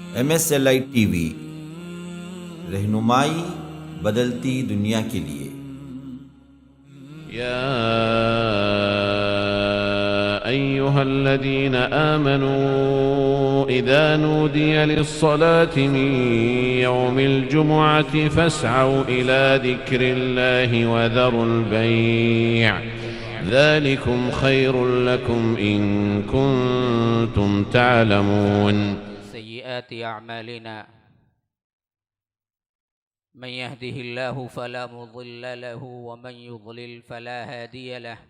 MSLI TV, रहनुमाई बदलती दुनिया के लिए। या अय्युहल्लज़ीना आमनू इज़ा नूदिया लिस्सलाति मिन यौमिल जुमुअति फस्अऊ इला ज़िक्रिल्लाहि व ज़रुल बैअ ज़ालिकुम खैरुल लकुम इन कुंतुम तअलमून। सय्यिआति अअमालिना मन यहदिहिल्लाहु फला मुज़िल्ल लहु व मन युज़लिल फला हादिय लहु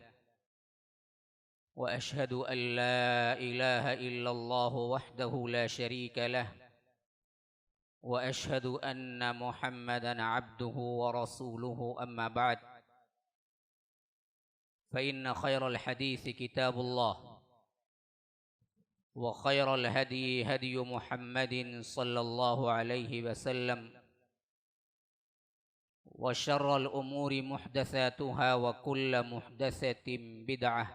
व अशहदु अन ला इलाहा इल्लल्लाहु वहदहु ला शरीक लहु व अशहदु अन्न मुहम्मदन अब्दुहु व रसूलुहु अम्मा बअद फ़इन्न खैरल हदीस किताबुल्लाह व खैरल हदी हदी मुहम्मदिन सल्लल्लाहु अलैहि वसल्लम व शर्रल उमूरि मुहदसातुहा व कुल्ल मुहदसतिन बिदअह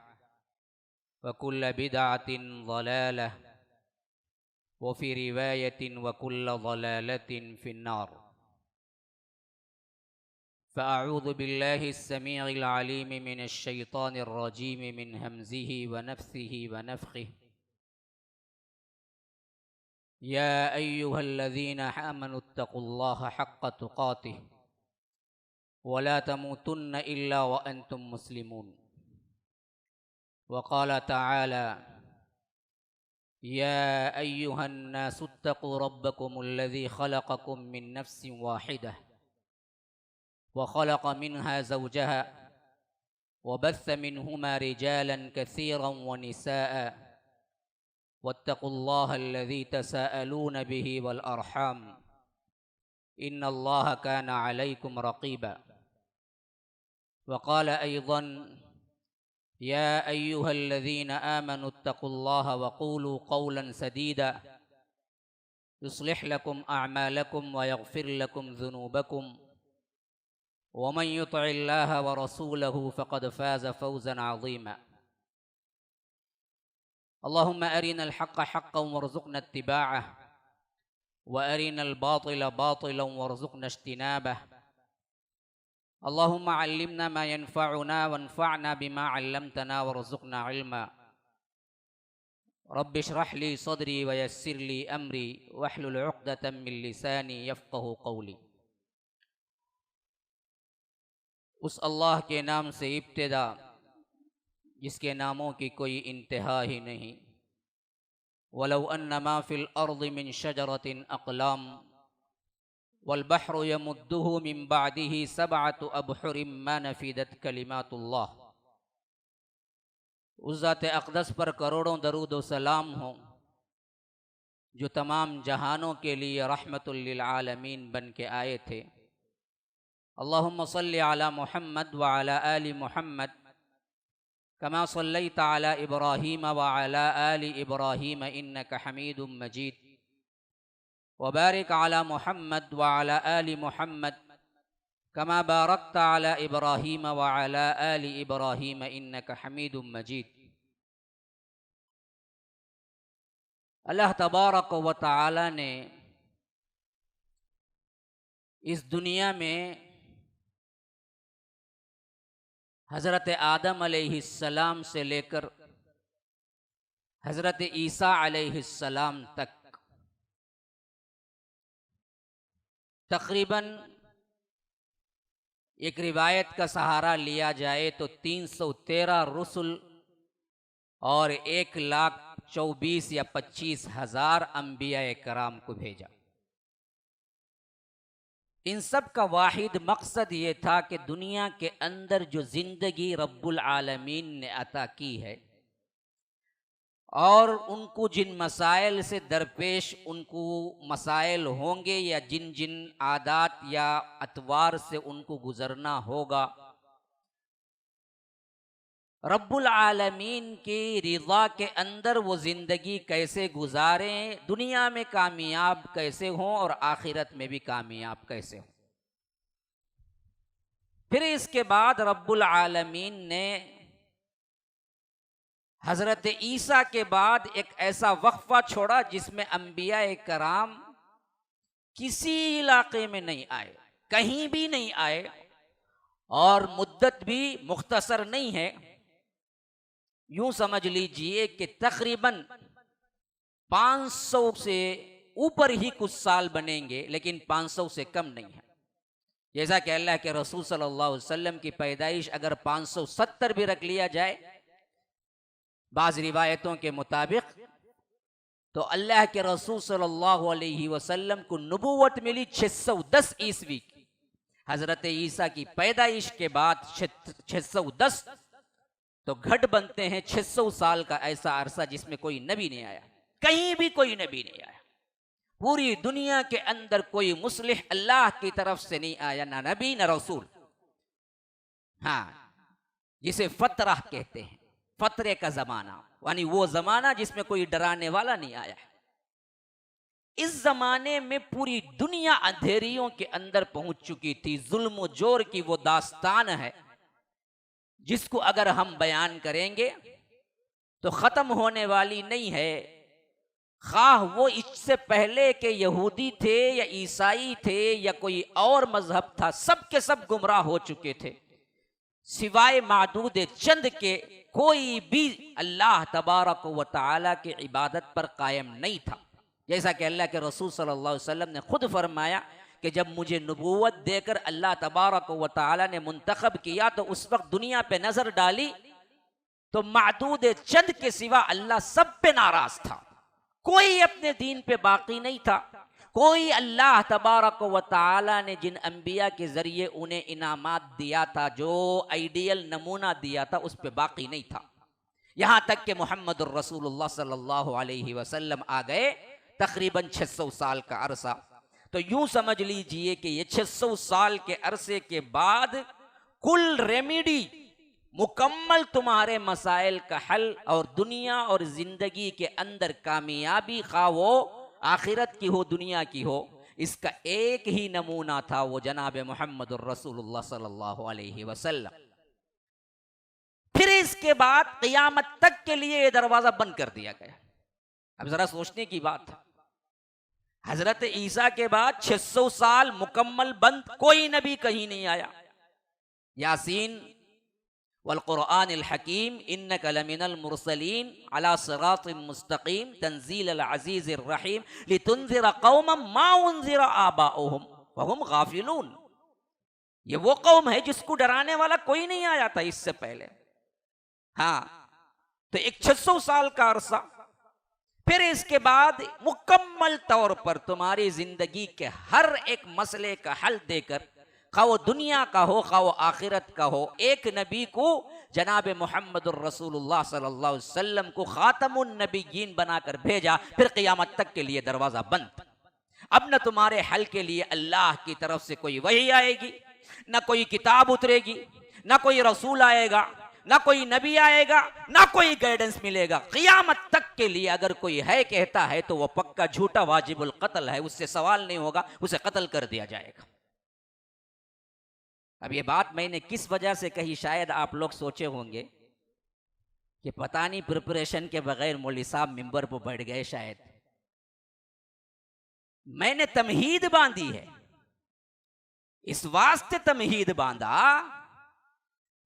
व कुल्ल बिदअतिन ज़लालह व फ़ी रिवायतिन व कुल्ल ज़लालतिन फ़िन्नार। फ़अऊज़ु बिल्लाहि अस्समीइल अलीम मिनश शैतानिर रजीम मिन हमज़िहि व नफ़्सिहि व नफ़्ख़िहि। या अय्युहल्लज़ीना आमनुत्तक़ुल्लाहा हक़्क़ तुक़ातिह वला तमूतुन्न इल्ला व अंतुम मुस्लिमून। वक़ाल तआला या अय्युहन्नासुत्तक़ू रब्बकुमुल्लज़ी ख़लक़कुम मिन नफ़्सिन वाहिदह व ख़लक़ मिन्हा ज़ौजहा व बस्स मिन्हुमा रिजालन कसीरन व निसाअ वत्तक़ुल्लाहल्लज़ी तसाअलून बिही वल अर्हाम इन्नल्लाहा काना अलैकुम रक़ीबा। वक़ाल अय्ज़न या अय्युहल्लज़ीना आमनुत्तक़ुल्लाहा वक़ूलू क़ौलन सदीदा युस्लिह लकुम अअमालकुम व यग़फ़िर लकुम ज़ुनूबकुम व मन युतिइल्लाहा व रसूलहु फ़क़द फ़ाज़ फ़ौज़न अज़ीमा। अल्लाहुम्मा अरिनल हक़्क़ हक़्क़न वरज़ुक़ना इत्तिबाअह व अरिनल बातिल बातिलन वरज़ुक़ना इज्तिनाबह। अल्लाहुम्मा अल्लिमना मा यनफ़अुना वन्फ़अना बिमा अल्लमतना वरज़ुक़ना इल्मा। रब्बि इश्रह ली सदरी व यस्सिर ली अमरी वहलुल उक़दतम मिन लिसानी यफ़क़हू क़ौली। उस अल्लाह के नाम से इब्तिदा जिसके नामों की कोई इंतहा ही नहीं। वलौ अन्नमा फ़िल अर्ज़ि मिन शजरतिन अक़लाम वल बहरु यमुद्दुहु मिन बअदिही सबअतु अबहुरिम मा नफ़िदत कलिमातुल्लाह। उस ज़ात अक़दस पर करोड़ों दरूद व सलाम हो जो तमाम जहानों के लिए रहमतुल लिल आलमीन बन के आए थे। अल्लाहुम्मा सल्लि अला मुहम्मद व अला आलि मुहम्मद कमा सल्लैता अला इब्राहीम व अला आलि इब्राहीम इन्नका हमीदुम मजीद व बारिक अला मुहम्मद व अला आलि मुहम्मद कमा बारकता अला इब्राहीम व अला आलि इब्राहीम इन्नका हमीदुम मजीद। अल्लाह तबारक व तआला ने इस दुनिया में हज़रत आदम अलैहिस्सलाम से लेकर हज़रत ईसा अलैहिस्सलाम तक तकरीबन एक रिवायत का सहारा लिया जाए तो 313 रसूल और 1,24,000 या 25,000 अंबिया कराम को भेजा। इन सब का वाहिद मकसद ये था कि दुनिया के अंदर जो जिंदगी रब्बुल आलमीन ने अता की है और उनको जिन मसाइल से दरपेश उनको मसाइल होंगे या जिन जिन आदात या अतवार से उनको गुजरना होगा, रब्बुल आलमीन की रिज़ा के अंदर वो ज़िंदगी कैसे गुजारें, दुनिया में कामयाब कैसे हों और आखिरत में भी कामयाब कैसे हों। फिर इसके बाद रब्बुल आलमीन ने हजरत ईसा के बाद एक ऐसा वक्फा छोड़ा जिसमें अंबिया कराम किसी इलाके में नहीं आए, कहीं भी नहीं आए, और मुद्दत भी मुख्तसर नहीं है। यूं समझ लीजिए कि तकरीबन 500 से ऊपर ही कुछ साल बनेंगे, लेकिन 500 से कम नहीं है। जैसा कि अल्लाह के रसूल सल्लल्लाहु अलैहि वसल्लम की पैदाइश अगर 570 भी रख लिया जाए बाज़ रिवायतों के मुताबिक, तो अल्लाह के रसूल सल्लल्लाहु अलैहि वसल्लम को नबूवत मिली 610 ईस्वी की। हजरत ईसा की पैदाइश के बाद 610, तो घट बनते हैं 600 साल का ऐसा अरसा जिसमें कोई नबी नहीं आया, कहीं भी कोई नबी नहीं आया। पूरी दुनिया के अंदर कोई मुस्लिह अल्लाह की तरफ से नहीं आया, ना नबी ना रसूल। हाँ, जिसे फतरा कहते हैं, फतरे का जमाना, यानी वो जमाना जिसमें कोई डराने वाला नहीं आया। इस जमाने में पूरी दुनिया अंधेरियों के अंदर पहुंच चुकी थी। जुल्म जोर की वो दास्तान है जिसको अगर हम बयान करेंगे तो खत्म होने वाली नहीं है। खाह वो इससे पहले के यहूदी थे या ईसाई थे या कोई और मजहब था, सब के सब गुमराह हो चुके थे। सिवाय मादूद चंद के कोई भी अल्लाह तबारक व तआला की इबादत पर कायम नहीं था। जैसा कि अल्लाह के रसूल सल्लल्लाहु अलैहि वसल्लम ने खुद फरमाया कि जब मुझे नबूवत देकर अल्लाह तबारक व तआला ने मुंतखब किया तो उस वक्त दुनिया पे नजर डाली तो मादूद चंद के सिवा अल्लाह सब पे नाराज था। कोई अपने दीन पे बाकी नहीं था। कोई अल्लाह तबारक व तआला ने जिन अंबिया के जरिए उन्हें इनामात दिया था, जो आइडियल नमूना दिया था, उस पे बाकी नहीं था। यहां तक कि मोहम्मद रसूलुल्लाह सल्लल्लाहु अलैहि वसल्लम आ गए, तकरीबन 600 साल का अरसा। तो यूं समझ लीजिए कि ये 600 साल के अरसे के बाद कुल रेमेडी, मुकम्मल तुम्हारे मसाइल का हल और दुनिया और जिंदगी के अंदर कामयाबी, खा वो आखिरत की हो दुनिया की हो, इसका एक ही नमूना था, वो जनाब मोहम्मद रसूलुल्लाह सल्लल्लाहु अलैहि वसल्लम। फिर इसके बाद क़यामत तक के लिए ये दरवाजा बंद कर दिया गया। अब जरा सोचने की बात है, हजरत ईसा के बाद 600 साल मुकम्मल बंद, कोई नबी कहीं नहीं आया। यासीन वल कुरआनिल हकीम इन्नका लमिनल मुरसलीन अला सिरातिम मुस्तकीम तंजीलल अजीजिर रहीम लितुनज़िरा कौमम मा उनज़िरा आबाउहुम वहुम गाफिलून। ये वो कौम है जिसको डराने वाला कोई नहीं आया था इससे पहले। हाँ, तो एक 600 साल का अरसा, फिर इसके बाद मुकम्मल तौर पर तुम्हारी जिंदगी के हर एक मसले का हल देकर, खा वो दुनिया का हो खा वो आखिरत का हो, एक नबी को जनाब मोहम्मद रसूलुल्लाह सल्लल्लाहु अलैहि वसल्लम को खातमुन नबीयीन बनाकर भेजा। फिर क़यामत तक के लिए दरवाजा बंद। अब न तुम्हारे हल के लिए अल्लाह की तरफ से कोई वही आएगी, न कोई किताब उतरेगी, न कोई रसूल आएगा, ना कोई नबी आएगा, ना कोई गाइडेंस मिलेगा। क़यामत तक के लिए अगर कोई है कहता है तो वो पक्का झूठा वाजिबुल कत्ल है, उससे सवाल नहीं होगा, उसे कत्ल कर दिया जाएगा। अब ये बात मैंने किस वजह से कही, शायद आप लोग सोचे होंगे कि पता नहीं प्रिपरेशन के बगैर मौलवी साहब मिंबर पर बैठ गए। शायद मैंने तमहीद बांधी है, इस वास्ते तमहीद बांधा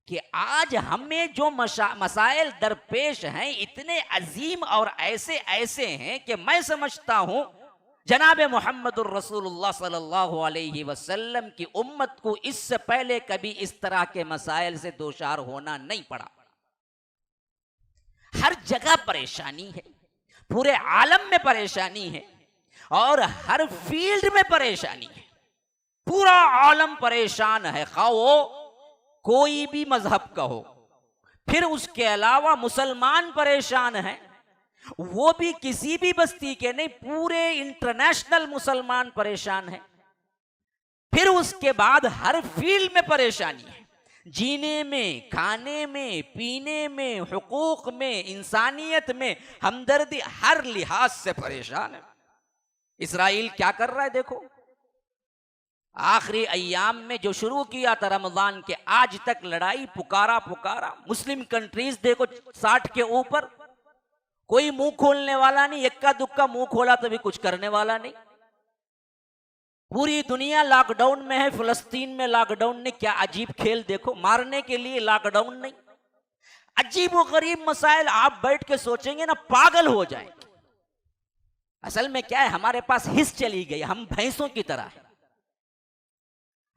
कि आज हमें जो मसाइल दरपेश हैं इतने अजीम और ऐसे ऐसे हैं कि मैं समझता हूं जनाब मोहम्मदुर रसूलुल्लाह सल्लल्लाहु अलैहि वसल्लम की उम्मत को इससे पहले कभी इस तरह के मसाइल से दोचार होना नहीं पड़ा। हर जगह परेशानी है, पूरे आलम में परेशानी है और हर फील्ड में परेशानी है। पूरा आलम परेशान है, खा वो कोई भी मजहब का हो। फिर उसके अलावा मुसलमान परेशान हैं, वो भी किसी भी बस्ती के नहीं, पूरे इंटरनेशनल मुसलमान परेशान हैं। फिर उसके बाद हर फील्ड में परेशानी है, जीने में, खाने में, पीने में, हुकूक में, इंसानियत में, हमदर्दी, हर लिहाज से परेशान है। इसराइल क्या कर रहा है देखो, आखिरी अय्याम में जो शुरू किया था रमजान के, आज तक लड़ाई पुकारा। मुस्लिम कंट्रीज देखो 60 के ऊपर, कोई मुंह खोलने वाला नहीं, इक्का दुक्का मुंह खोला तो भी कुछ करने वाला नहीं। पूरी दुनिया लॉकडाउन में है, फिलिस्तीन में लॉकडाउन ने क्या अजीब खेल देखो, मारने के लिए लॉकडाउन नहीं। अजीब व गरीब मसाइल आप बैठ के सोचेंगे ना पागल हो जाएंगे। असल में क्या है, हमारे पास हिस्स चली गई, हम भैंसों की तरह है।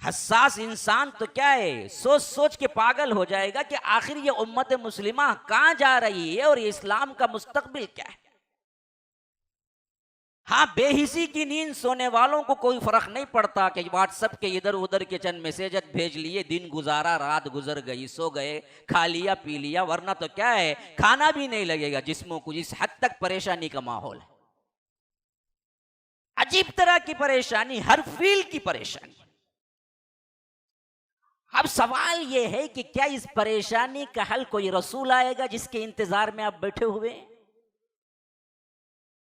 हसास इंसान तो क्या है, सोच सोच के पागल हो जाएगा कि आखिर ये उम्मत मुस्लिमा कहां जा रही है और ये इस्लाम का मुस्तकबिल क्या है। हाँ, बेहिसी की नींद सोने वालों को कोई फर्क नहीं पड़ता कि व्हाट्सएप के इधर उधर के चंद मैसेज भेज लिए, दिन गुजारा, रात गुजर गई, सो गए, खा लिया पी लिया, वरना तो क्या है खाना भी नहीं लगेगा जिस्मों को। इस हद तक परेशानी का माहौल है, अजीब तरह की परेशानी, हर फील्ड की परेशानी। अब सवाल यह है कि क्या इस परेशानी का हल कोई रसूल आएगा जिसके इंतजार में आप बैठे हुए हैं,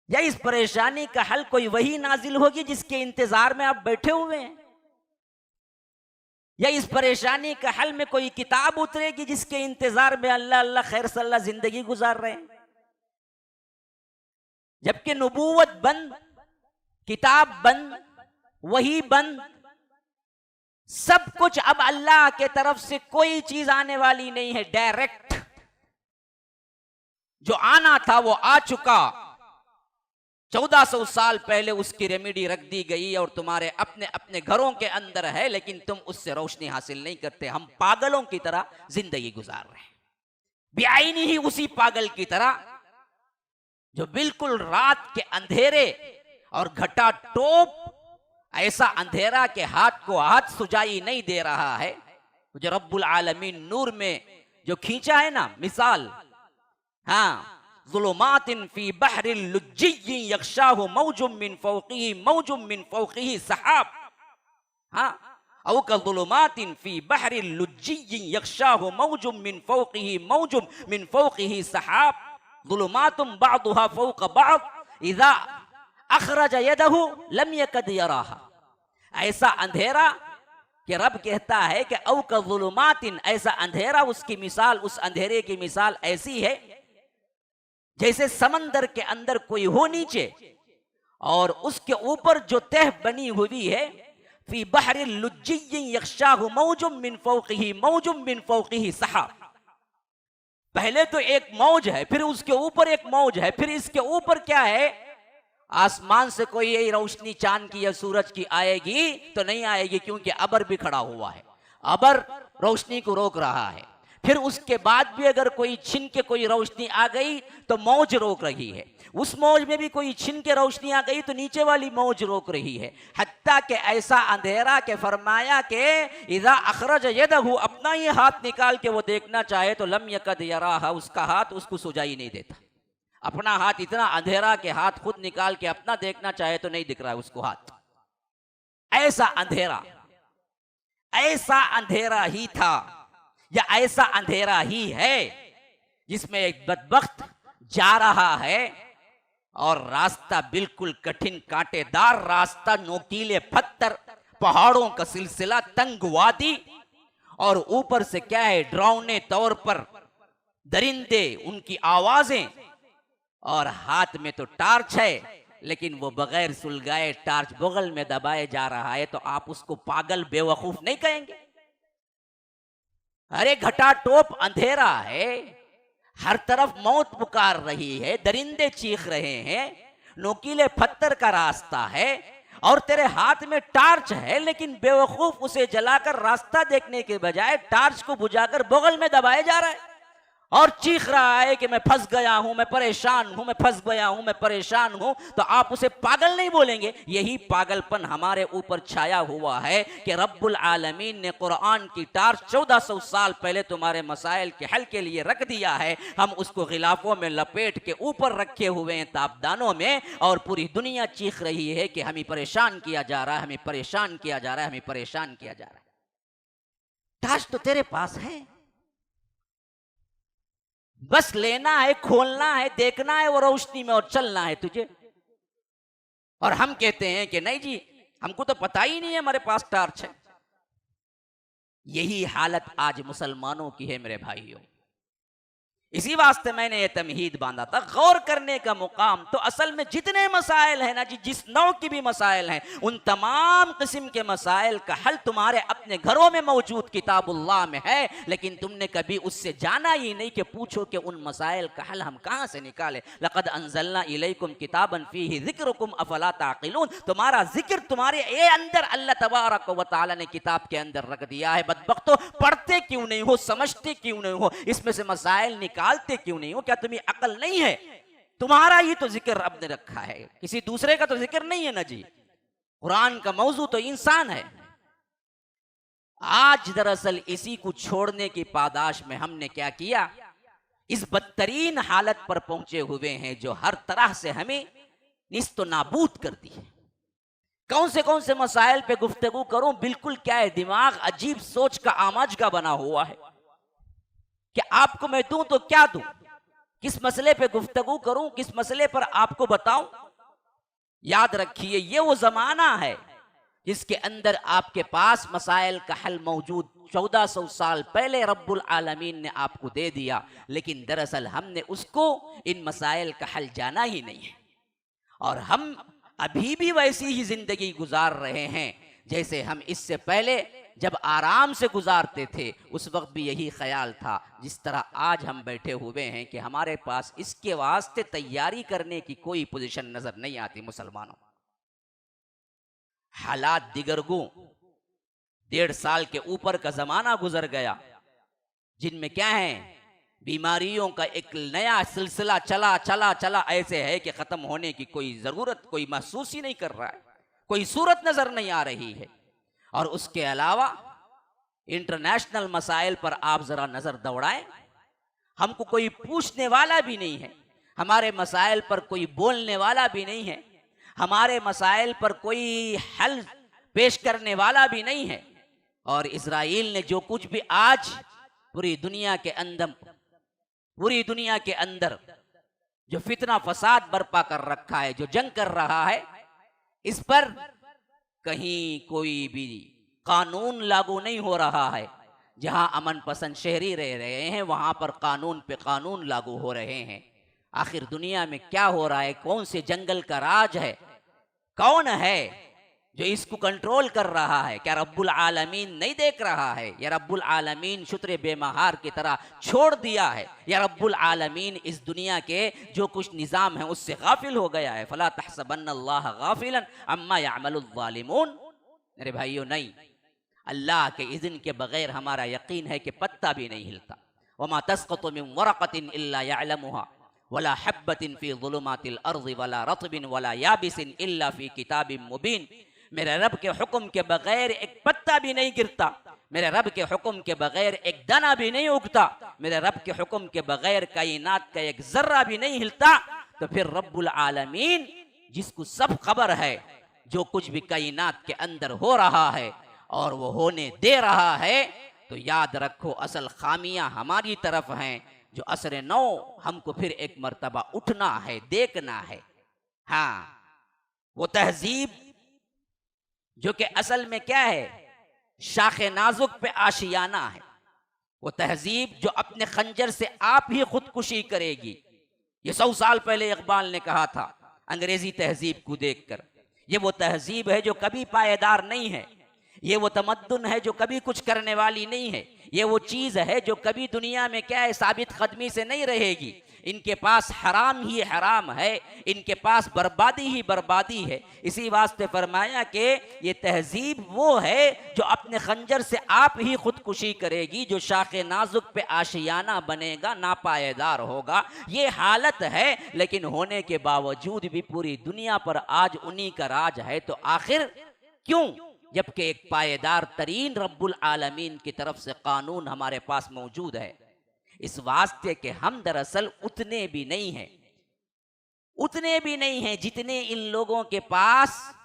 या इस परेशानी का हल कोई वही नाजिल होगी जिसके इंतजार में आप बैठे हुए हैं, या इस परेशानी का हल में कोई किताब उतरेगी जिसके इंतजार में अल्लाह अल्लाह खैर सल्ला जिंदगी गुजार रहे हैं। जबकि नबूवत बंद, किताब बंद, वही बंद, सब कुछ अब अल्लाह के तरफ से कोई चीज आने वाली नहीं है। डायरेक्ट जो आना था वो आ चुका, 1400 साल पहले उसकी रेमेडी रख दी गई और तुम्हारे अपने अपने घरों के अंदर है, लेकिन तुम उससे रोशनी हासिल नहीं करते। हम पागलों की तरह जिंदगी गुजार रहे हैं, बेआईनी ही उसी पागल की तरह जो बिल्कुल रात के अंधेरे और घटा टोप ऐसा अंधेरा के हाथ को हाथ सुजाई नहीं दे रहा है। जो रब्बुल आलमीन नूर में जो खींचा है ना मिसाल, हाँ, ज़ुलुमातिन फी बहरिल लुज्जी यग़शाहु मौजुम मिन फ़ौक़िही मौजुम मिन फ़ौक़िही सहाब, हाँ, औ कज़ुलुमातिन फी बहरिल लुज्जी यग़शाहु मौजुम मिन फ़ौक़िही मौजुम मिन फ़ौक़िही सहाब, ज़ुलुमातुम बअदुहा फ़ौक़ बअद इज़ा अखरज यदहु लम यकद यराहा। ऐसा अंधेरा कि रब कहता है कि औ कज़ुलुमातिन, ऐसा अंधेरा, उसकी मिसाल, उस अंधेरे की मिसाल ऐसी है जैसे समंदर के अंदर कोई हो नीचे और उसके ऊपर जो तह बनी हुई है, फी बहरिल लुज्जी यग़शाहु मौजुम मिन फ़ौक़िही मौजुम मिन फ़ौक़िही सहाब। पहले तो एक मौज है, फिर उसके ऊपर एक मौज है, फिर इसके ऊपर क्या है, आसमान से कोई यही रोशनी चांद की या सूरज की आएगी तो नहीं आएगी, क्योंकि अबर भी खड़ा हुआ है, अबर रोशनी को रोक रहा है। फिर उसके बाद भी अगर कोई छिन के कोई रोशनी आ गई तो मौज रोक रही है, उस मौज में भी कोई छिन के रोशनी आ गई तो नीचे वाली मौज रोक रही है। हत्ता के ऐसा अंधेरा के फरमाया के इज़ा अखरज यदहु, अपना ही हाथ निकाल के वो देखना चाहे तो लम यकद यराहा, उसका हाथ उसको सुजाई नहीं देता। अपना हाथ इतना अंधेरा के हाथ खुद निकाल के अपना देखना चाहे तो नहीं दिख रहा है उसको हाथ। ऐसा अंधेरा, ऐसा अंधेरा ही था या ऐसा अंधेरा ही है जिसमें एक बदबख्त जा रहा है और रास्ता बिल्कुल कठिन कांटेदार रास्ता, नोकीले पत्थर, पहाड़ों का सिलसिला, तंग वादी, और ऊपर से क्या है डरावने तौर पर दरिंदे, उनकी आवाजें, और हाथ में तो टार्च है लेकिन वो बगैर सुलगाए टार्च बगल में दबाए जा रहा है, तो आप उसको पागल बेवकूफ नहीं कहेंगे? अरे घटा टोप अंधेरा है, हर तरफ मौत पुकार रही है, दरिंदे चीख रहे हैं, नोकीले पत्थर का रास्ता है और तेरे हाथ में टार्च है, लेकिन बेवकूफ उसे जलाकर रास्ता देखने के बजाय टार्च को बुझाकर बगल में दबाए जा रहा है और चीख रहा है कि मैं फंस गया हूं, मैं परेशान हूं, मैं फंस गया हूं, मैं परेशान हूं। तो आप उसे पागल नहीं बोलेंगे? यही पागलपन हमारे ऊपर छाया हुआ है कि रब्बुल आलमीन ने कुरान की टार्च 1400 साल पहले तुम्हारे मसाइल के हल के लिए रख दिया है, हम उसको गिलाफों में लपेट के ऊपर रखे हुए हैं ताबदानों में, और पूरी दुनिया चीख रही है कि हमें परेशान किया जा रहा है, हमें परेशान किया जा रहा है, हमें परेशान किया जा रहा है। टार्च तो तेरे पास है, बस लेना है, खोलना है, देखना है वो रोशनी में और चलना है तुझे। और हम कहते हैं कि नहीं जी, हमको तो पता ही नहीं है हमारे पास टार्च है। यही हालत आज मुसलमानों की है मेरे भाइयों, इसी वास्ते मैंने ये तमहीद बांधा था, गौर करने का मुकाम। तो असल में जितने मसाइल हैं ना जी, जिस नौ की भी मसाइल हैं, उन तमाम किस्म के मसाइल का हल तुम्हारे अपने घरों में मौजूद किताबुल्लाह में है, लेकिन तुमने कभी उससे जाना ही नहीं कि पूछो कि उन मसाइल का हल हम कहाँ से निकालें। लक़द अंज़लना इलैकुम किताबन फ़ीही ज़िक्रुकुम अफ़ला ताक़िलून। तुम्हारा जिक्र तुम्हारे ये अंदर अल्लाह तबारक व तआला ने किताब के अंदर रख दिया है। बदबख्तो, पढ़ते क्यों नहीं हो, समझते क्यों नहीं हो, इसमें से मसाइल निकालते क्यों नहीं हो? क्या तुम्हें अकल नहीं है? तुम्हारा ही तो जिक्र रब ने रखा है, किसी दूसरे का तो जिक्र नहीं है ना जी। कुरान का मौजू तो इंसान है। आज दरअसल इसी को छोड़ने की पादाश में हमने क्या किया, इस बदतरीन हालत पर पहुंचे हुए हैं जो हर तरह से हमें निस्तो नाबूद कर दी है। कौन से मसाइल पे गुफ्तगू करूं, बिल्कुल क्या है, दिमाग अजीब सोच का आमज का बना हुआ है कि आपको मैं दूं तो क्या दूं, किस मसले पे गुफ्तगू करूं, किस मसले पर आपको बताऊं। याद रखिए, ये वो जमाना है जिसके अंदर आपके पास मसाइल का हल मौजूद 1400 साल पहले रब्बुल आलमीन ने आपको दे दिया, लेकिन दरअसल हमने उसको, इन मसाइल का हल जाना ही नहीं है। और हम अभी भी वैसी ही जिंदगी गुजार रहे हैं जैसे हम इससे पहले जब आराम से गुजारते थे, उस वक्त भी यही ख्याल था जिस तरह आज हम बैठे हुए हैं कि हमारे पास इसके वास्ते तैयारी करने की कोई पोजीशन नजर नहीं आती। मुसलमानों, हालात दिगरगू, 1.5 साल के ऊपर का जमाना गुजर गया जिनमें क्या है, बीमारियों का एक नया सिलसिला चला चला चला ऐसे है कि खत्म होने की कोई जरूरत कोई महसूस ही नहीं कर रहा है, कोई सूरत नजर नहीं आ रही है। और उसके अलावा इंटरनेशनल मसाइल पर आप जरा नजर दौड़ाएं, हमको कोई पूछने वाला भी नहीं है, हमारे मसाइल पर कोई बोलने वाला भी नहीं है, हमारे मसाइल पर कोई हल पेश करने वाला भी नहीं है। और इजराइल ने जो कुछ भी आज पूरी दुनिया के अंदर जो फितना फसाद बर्पा कर रखा है, जो जंग कर रहा है, इस पर कहीं कोई भी कानून लागू नहीं हो रहा है। जहां अमन पसंद शहरी रह रहे हैं, वहां पर कानून पे कानून लागू हो रहे हैं। आखिर दुनिया में क्या हो रहा है? कौन से जंगल का राज है? कौन है जो इसको कंट्रोल कर रहा है? क्या रब्बुल आलमीन नहीं देख रहा है? या रब्बुल आलमीन शुत्रे बेमहार की तरह छोड़ दिया है? या रब्बुल आलमीन इस दुनिया के जो कुछ निज़ाम है उससे गाफिल हो गया है? फला तहसबन्नल्लाह गाफिलन अम्मा यअमलुल ज़ालिमून। मेरे भाइयों, नहीं, अल्लाह के इज़्न के बगैर हमारा यकीन है कि पत्ता भी नहीं हिलता। वमा तस्क़तु मिन वरक़तिन इल्ला यअलमुहा वला हब्बतिन फ़ी ज़ुलुमातिल अर्ज़ि वला रत्बिन वला याबिसिन इल्ला फ़ी किताबिम मुबीन। मेरे रब के हुक्म के बगैर एक पत्ता भी नहीं गिरता, मेरे रब के हुक्म के बगैर एक दाना भी नहीं उगता, मेरे रब के हुक्म के बगैर कायनात का एक जर्रा भी नहीं हिलता। तो फिर रब्बुल आलमीन जिसको सब खबर है जो कुछ भी कायनात के अंदर हो रहा है और वो होने दे रहा है, तो याद रखो असल खामियां हमारी तरफ हैं, जो असर नौ हमको फिर एक मर्तबा उठना है, देखना है। हाँ, वो तहजीब जो कि असल में क्या है, शाखे नाजुक पे आशियाना है, वो तहजीब जो अपने खंजर से आप ही खुदकुशी करेगी। ये 100 साल पहले इकबाल ने कहा था अंग्रेजी तहजीब को देखकर। ये वो तहजीब है जो कभी पायदार नहीं है, ये वो तमद्दुन है जो कभी कुछ करने वाली नहीं है, ये वो चीज़ है जो कभी दुनिया में क्या है, साबित कदमी से नहीं रहेगी। इनके पास हराम ही हराम है, इनके पास बर्बादी ही बर्बादी है। इसी वास्ते फरमाया कि ये तहजीब वो है जो अपने खंजर से आप ही खुदकुशी करेगी, जो शाखे नाजुक पे आशियाना बनेगा, नापायदार होगा। ये हालत है, लेकिन होने के बावजूद भी पूरी दुनिया पर आज उन्हीं का राज है। तो आखिर क्यों? जबकि एक पायदार तरीन रब्बुल आलमीन की तरफ से कानून हमारे पास मौजूद है। इस वास्ते के हम दरअसल उतने भी नहीं हैं जितने इन लोगों के पास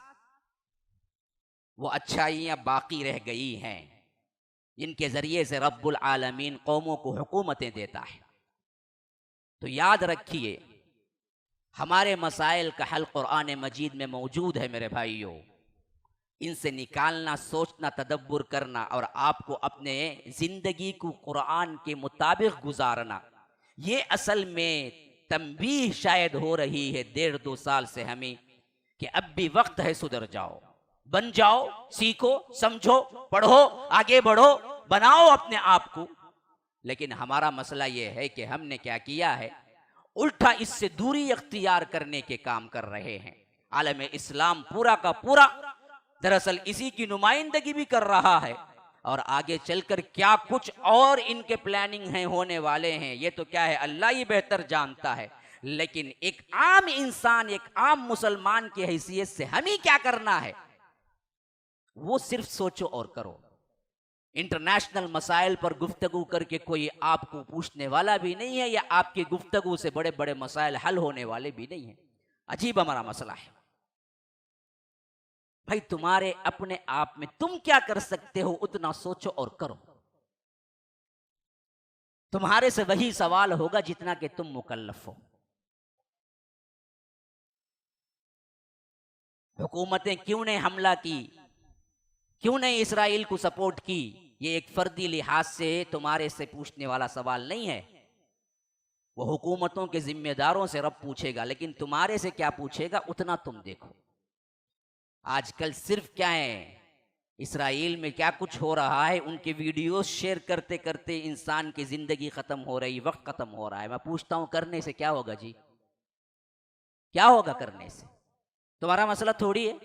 वो अच्छाइयां बाकी रह गई हैं, जिनके जरिए से रब्बुल आलमीन कौमों को हुकूमतें देता है। तो याद रखिए, हमारे मसाइल का हल कुरान मजीद में मौजूद है। मेरे भाइयों, इनसे निकालना, सोचना, तदब्बुर करना और आपको अपने जिंदगी को कुरान के मुताबिक गुजारना, ये असल में तंबीह शायद हो रही है 1.5-2 साल से हमें कि अब भी वक्त है, सुधर जाओ, बन जाओ, सीखो, समझो, पढ़ो, आगे बढ़ो, बनाओ अपने आप को। लेकिन हमारा मसला यह है कि हमने क्या किया है, उल्टा इससे दूरी अख्तियार करने के काम कर रहे हैं। आलम इस्लाम पूरा का पूरा दरअसल इसी की नुमाइंदगी भी कर रहा है, और आगे चलकर क्या कुछ और इनके प्लानिंग है होने वाले हैं, ये तो क्या है अल्लाह ही बेहतर जानता है। लेकिन एक आम इंसान, एक आम मुसलमान की हैसियत से हमें क्या करना है, वो सिर्फ सोचो और करो। इंटरनेशनल मसाइल पर गुफ्तगू करके कोई आपको पूछने वाला भी नहीं है, या आपकी गुफ्तगू से बड़े बड़े मसाइल हल होने वाले भी नहीं है। अजीब हमारा मसला है भाई। तुम्हारे अपने आप में तुम क्या कर सकते हो उतना सोचो और करो। तुम्हारे से वही सवाल होगा जितना कि तुम मुकल्लफ हो। हुकूमतें क्यों ने हमला की, क्यों ने इस्राइल को सपोर्ट की, ये एक फर्दी लिहाज से तुम्हारे से पूछने वाला सवाल नहीं है। वो हुकूमतों के जिम्मेदारों से रब पूछेगा, लेकिन तुम्हारे से क्या पूछेगा उतना तुम देखो। आजकल सिर्फ क्या है, इस्राइल में क्या कुछ हो रहा है, उनके वीडियोस शेयर करते करते इंसान की जिंदगी खत्म हो रही, वक्त खत्म हो रहा है। मैं पूछता हूं करने से क्या होगा जी, क्या होगा करने से? तुम्हारा मसला थोड़ी है।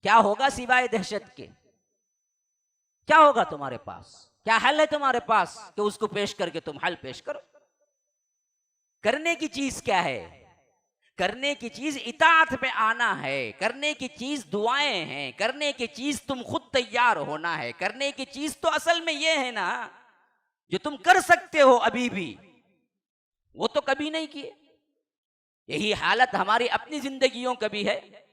क्या होगा सिवाय दहशत के? क्या होगा तुम्हारे पास? क्या हल है तुम्हारे पास कि उसको पेश करके तुम हल पेश करो? करने की चीज क्या है? करने की चीज इताअत पे आना है, करने की चीज दुआएं हैं, करने की चीज तुम खुद तैयार होना है। करने की चीज तो असल में यह है ना, जो तुम कर सकते हो अभी भी, वो तो कभी नहीं किए। यही हालत हमारी अपनी जिंदगियों का भी है।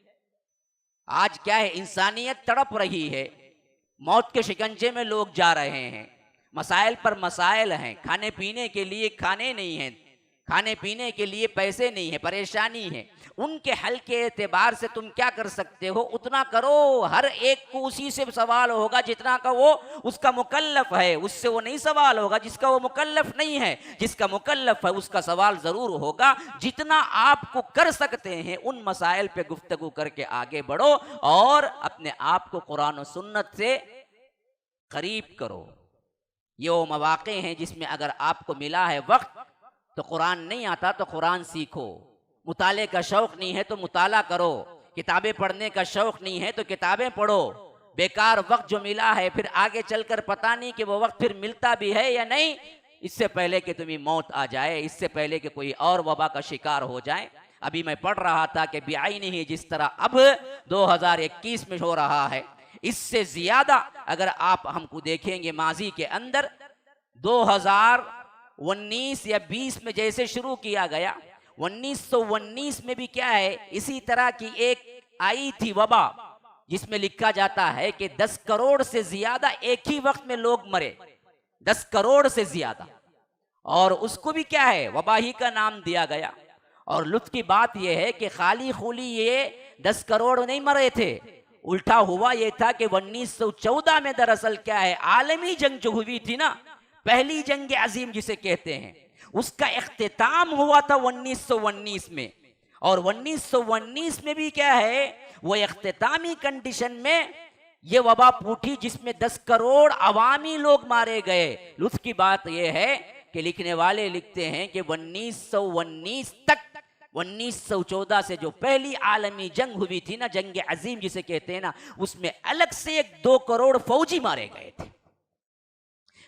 आज क्या है, इंसानियत तड़प रही है, मौत के शिकंजे में लोग जा रहे हैं, मसाइल पर मसाइल हैं, खाने पीने के लिए खाने नहीं हैं, खाने पीने के लिए पैसे नहीं है, परेशानी है। उनके हल के एतबार से तुम क्या कर सकते हो उतना करो। हर एक को उसी से सवाल होगा जितना का वो उसका मुकल्लफ है, उससे वो नहीं सवाल होगा जिसका वो मुकल्लफ नहीं है। जिसका मुकल्लफ है उसका सवाल जरूर होगा। जितना आपको कर सकते हैं उन मसाइल पे गुफ्तगू करके आगे बढ़ो और अपने आप को कुरान और सुन्नत से करीब करो। ये वो मौके हैं जिसमें अगर आपको मिला है वक्त तो कुरान नहीं आता तो कुरान सीखो, मुताले का शौक नहीं है तो मुताला करो, किताबें पढ़ने का शौक नहीं है तो किताबें पढ़ो। बेकार वक्त जो मिला है फिर आगे चलकर पता नहीं कि वो वक्त फिर मिलता भी है या नहीं, इससे पहले कि तुम्हें मौत आ जाए, इससे पहले कि कोई और वबा का शिकार हो जाए। अभी मैं पढ़ रहा था कि बेआईनी ही जिस तरह अब 2021 में हो रहा है, इससे ज्यादा अगर आप हमको देखेंगे माजी के अंदर 2019 या 20 में जैसे शुरू किया गया, 1919 में भी क्या है इसी तरह की एक आई थी वबा, जिसमें लिखा जाता है कि 10 करोड़ से ज्यादा एक ही वक्त में लोग मरे, 10 करोड़ से ज्यादा। और उसको भी क्या है वबा ही का नाम दिया गया। और लुत्फ की बात यह है कि खाली खूली ये 10 करोड़ नहीं मरे थे, उल्टा हुआ ये था कि 1914 में दरअसल क्या है आलमी जंग जो हुई थी ना, पहली जंग अजीम जिसे कहते हैं, उसका इख्तिताम हुआ था 1919 में। और 1919 में भी क्या है वो इख्तितामी कंडीशन में ये वबा फूटी जिसमें 10 करोड़ अवामी लोग मारे गए। लुत्फ की बात यह है कि लिखने वाले लिखते हैं कि 1919 तक 1914 से जो पहली आलमी जंग हुई थी ना, जंग अजीम जिसे कहते हैं ना, उसमें अलग से 2 करोड़ फौजी मारे गए थे।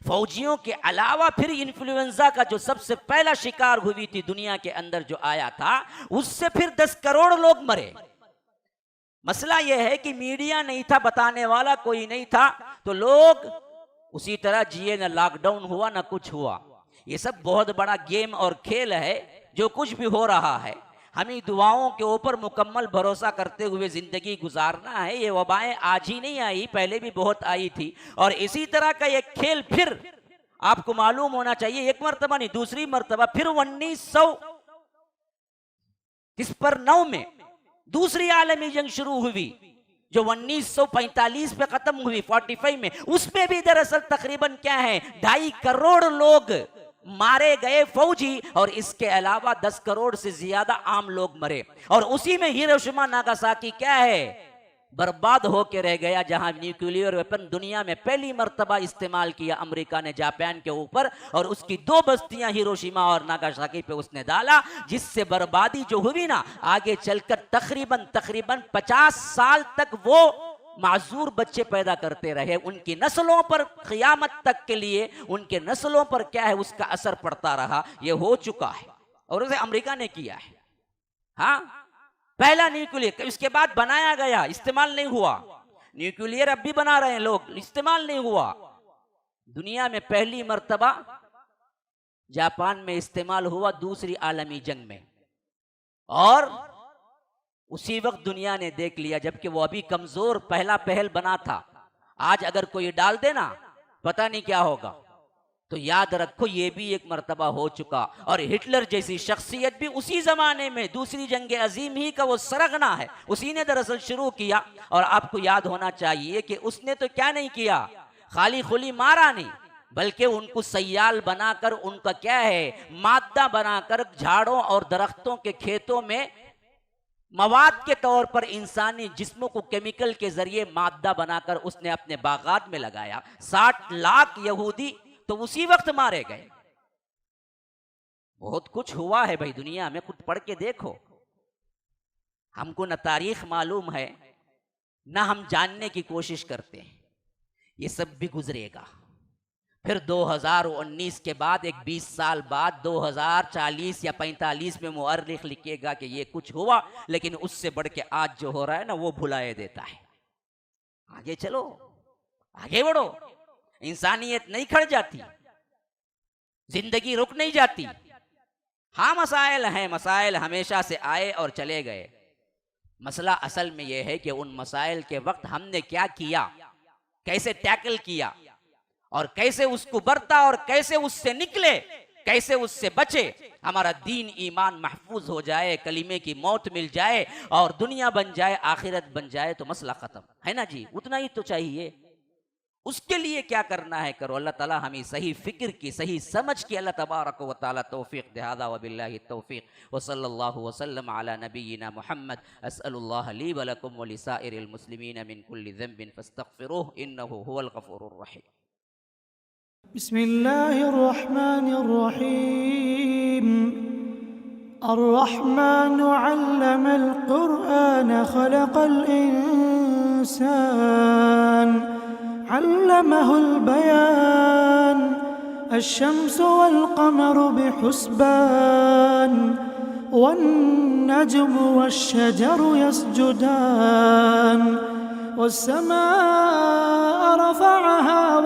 फौजियों के अलावा फिर इन्फ्लुएंजा का जो सबसे पहला शिकार हुई थी दुनिया के अंदर जो आया था, उससे फिर 10 करोड़ लोग मरे। मसला यह है कि मीडिया नहीं था, बताने वाला कोई नहीं था, तो लोग उसी तरह जिए, ना लॉकडाउन हुआ ना कुछ हुआ। ये सब बहुत बड़ा गेम और खेल है। जो कुछ भी हो रहा है हमें दुआओं के ऊपर मुकम्मल भरोसा करते हुए जिंदगी गुजारना है। ये वबाएं आज ही नहीं आई, पहले भी बहुत आई थी। और इसी तरह का एक खेल फिर आपको मालूम होना चाहिए, एक मरतबा नहीं दूसरी मरतबा फिर 1909 में दूसरी आलमी जंग शुरू हुई, जो 1945 पे खत्म हुई, 45 में। उसमें भी दरअसल तकरीबन क्या है 2.5 करोड़ लोग मारे गए फौजी और इसके अलावा 10 करोड़ से ज्यादा आम लोग मरे। और उसी में हिरोशिमा नागासाकी क्या है, बर्बाद होकर रह गया, जहां न्यूक्लियर वेपन दुनिया में पहली मर्तबा इस्तेमाल किया अमेरिका ने जापान के ऊपर, और उसकी 2 बस्तियां हिरोशिमा और नागासाकी पे उसने डाला, जिससे बर्बादी जो हुई ना, आगे चलकर तकरीबन 50 साल तक वो माजूर बच्चे पैदा करते रहे। उनकी नस्लों पर क़यामत तक के लिए उनके नस्लों पर क्या है उसका असर पड़ता रहा। ये हो चुका है और उसे अमेरिका ने किया है। हाँ, पहला न्यूक्लियर, इसके बाद बनाया गया, इस्तेमाल नहीं हुआ। न्यूक्लियर अब भी बना रहे हैं लोग, इस्तेमाल नहीं हुआ। दुनिया में पहली मर्तबा जापान में इस्तेमाल हुआ दूसरी आलमी जंग में, और उसी वक्त दुनिया ने देख लिया, जबकि वो अभी कमजोर पहला पहल बना था। आज अगर कोई डाल देना पता नहीं क्या होगा। तो याद रखो ये भी एक मर्तबा हो चुका। और हिटलर जैसी शख्सियत भी उसी जमाने में दूसरी जंग अजीम ही का वो सरगना है, उसी ने दरअसल शुरू किया। और आपको याद होना चाहिए कि उसने तो क्या नहीं किया, खाली खुली मारा नहीं, बल्कि उनको सयाल बनाकर, उनका क्या है मादा बनाकर, झाड़ों और दरख्तों के खेतों में मवाद के तौर पर इंसानी जिस्मों को केमिकल के जरिए मादा बनाकर उसने अपने बागात में लगाया। 60 लाख यहूदी तो उसी वक्त मारे गए। बहुत कुछ हुआ है भाई दुनिया में, खुद पढ़ के देखो। हमको न तारीख मालूम है, ना हम जानने की कोशिश करते हैं। ये सब भी गुजरेगा। फिर 2019 के बाद एक 20 साल बाद 2040 या 45 में मुअर्रिख लिखेगा कि ये कुछ हुआ, लेकिन उससे बढ़ के आज जो हो रहा है ना वो भुलाए देता है। आगे चलो, आगे बढ़ो। इंसानियत नहीं खड़ जाती, जिंदगी रुक नहीं जाती। हाँ मसाइल हैं, मसाइल हमेशा से आए और चले गए। मसला असल में यह है कि उन मसाइल के वक्त हमने क्या किया, कैसे टैकल किया, और कैसे उसको बरता, और कैसे उससे निकले, कैसे उससे बचे। हमारा दीन ईमान महफूज हो जाए, कलीमे की मौत मिल जाए और दुनिया बन जाए, आखिरत बन जाए, तो मसला खत्म है ना जी। उतना ही तो चाहिए। उसके लिए क्या करना है करो। अल्लाह ताला हमें सही फिक्र की, सही समझ की अल्लाह तबारक व तआला तौफीक दे। हादा व बिल्लाहि तौफीक व सल्लल्लाहु वसल्लम अला नबियिना मुहम्मद। अस्अलुल्लाह ली व लकुम व लिसाइरिल मुस्लिमीन मिन कुल्लि ज़ंबिन फस्तगफिरूह इन्नहु हुवल गफूरुर रहीम। बिस्मिल्लाहिर्रहमानिर्रहीम। अर्रहमान अल्लमल कुरआन खलक़ल इंसान अल्लमहुल बयान अश्शम्सु वल क़मरु बिहुस्बान वन्नज्मु वश्शजरु यस्जुदान वस्समाअ रफ़अहा